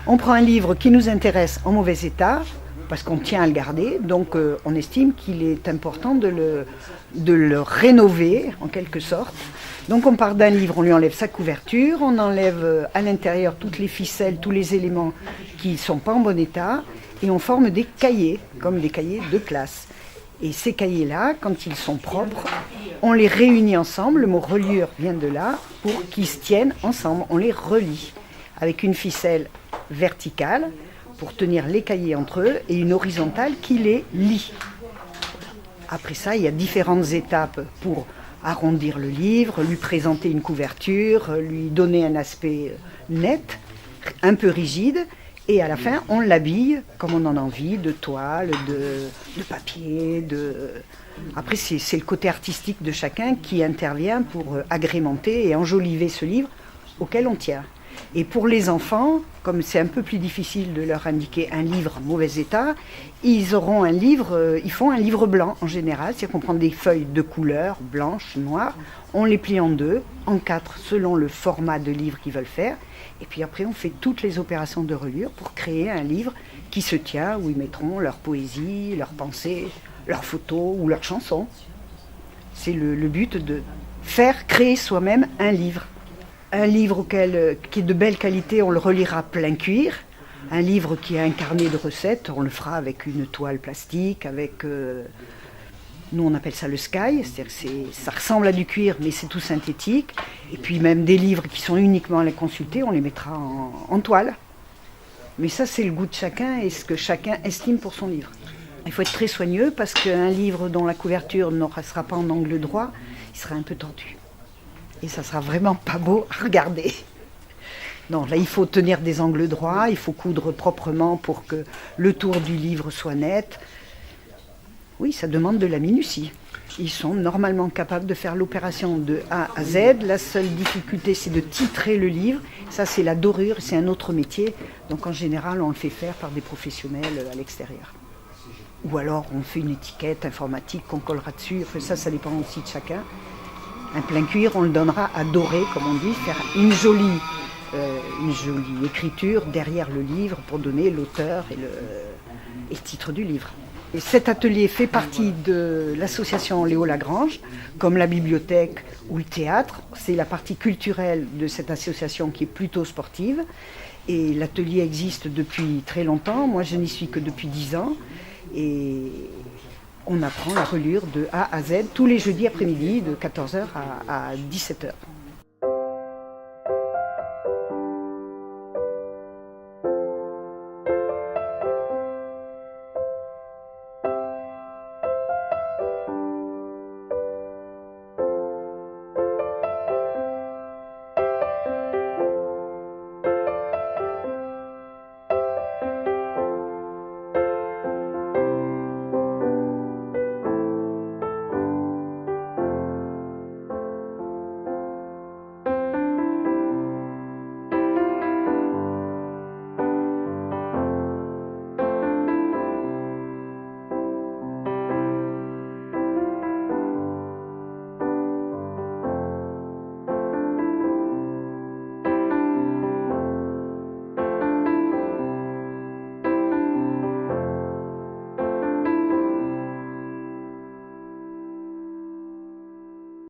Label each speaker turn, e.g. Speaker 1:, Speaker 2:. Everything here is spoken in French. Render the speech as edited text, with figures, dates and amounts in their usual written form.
Speaker 1: On prend un livre qui nous intéresse en mauvais état, parce qu'on tient à le garder, donc on estime qu'il est important de le rénover en quelque sorte. Donc on part d'un livre, on lui enlève sa couverture, on enlève à l'intérieur toutes les ficelles, tous les éléments qui ne sont pas en bon état, et on forme des cahiers, comme des cahiers de classe. Et ces cahiers-là, quand ils sont propres, on les réunit ensemble, le mot reliure vient de là, pour qu'ils se tiennent ensemble, on les relie, avec une ficelle verticale, pour tenir les cahiers entre eux, et une horizontale qui les lie. Après ça, il y a différentes étapes pour arrondir le livre, lui présenter une couverture, lui donner un aspect net, un peu rigide, et à la fin, on l'habille comme on en a envie, de toile, de papier, Après, c'est le côté artistique de chacun qui intervient pour agrémenter et enjoliver ce livre auquel on tient. Et pour les enfants, comme c'est un peu plus difficile de leur indiquer un livre en mauvais état, ils font un livre blanc en général, c'est-à-dire qu'on prend des feuilles de couleur, blanches, noires, on les plie en deux, en quatre, selon le format de livre qu'ils veulent faire, et puis après on fait toutes les opérations de reliure pour créer un livre qui se tient, où ils mettront leur poésie, leurs pensées, leurs photos ou leurs chansons. C'est le but de créer soi-même un livre. Un livre qui est de belle qualité, on le relira plein cuir. Un livre qui a un carnet de recettes, on le fera avec une toile plastique, nous on appelle ça le sky, c'est-à-dire que ça ressemble à du cuir mais c'est tout synthétique. Et puis même des livres qui sont uniquement à les consulter, on les mettra en toile. Mais ça c'est le goût de chacun et ce que chacun estime pour son livre. Il faut être très soigneux parce qu'un livre dont la couverture ne sera pas en angle droit, il sera un peu tordu. Et ça sera vraiment pas beau à regarder. Non, là il faut tenir des angles droits, il faut coudre proprement pour que le tour du livre soit net. Oui, ça demande de la minutie. Ils sont normalement capables de faire l'opération de A à Z. La seule difficulté, c'est de titrer le livre. Ça, c'est la dorure, c'est un autre métier. Donc en général, on le fait faire par des professionnels à l'extérieur. Ou alors, on fait une étiquette informatique qu'on collera dessus. Enfin, ça dépend aussi de chacun. Un plein cuir, on le donnera à dorer, comme on dit, faire une jolie écriture derrière le livre pour donner l'auteur et le titre du livre. Et cet atelier fait partie de l'association Léo Lagrange, comme la bibliothèque ou le théâtre. C'est la partie culturelle de cette association qui est plutôt sportive. Et l'atelier existe depuis très longtemps. Moi, je n'y suis que depuis 10 ans. Et on apprend la reliure de A à Z tous les jeudis après-midi de 14h à 17h.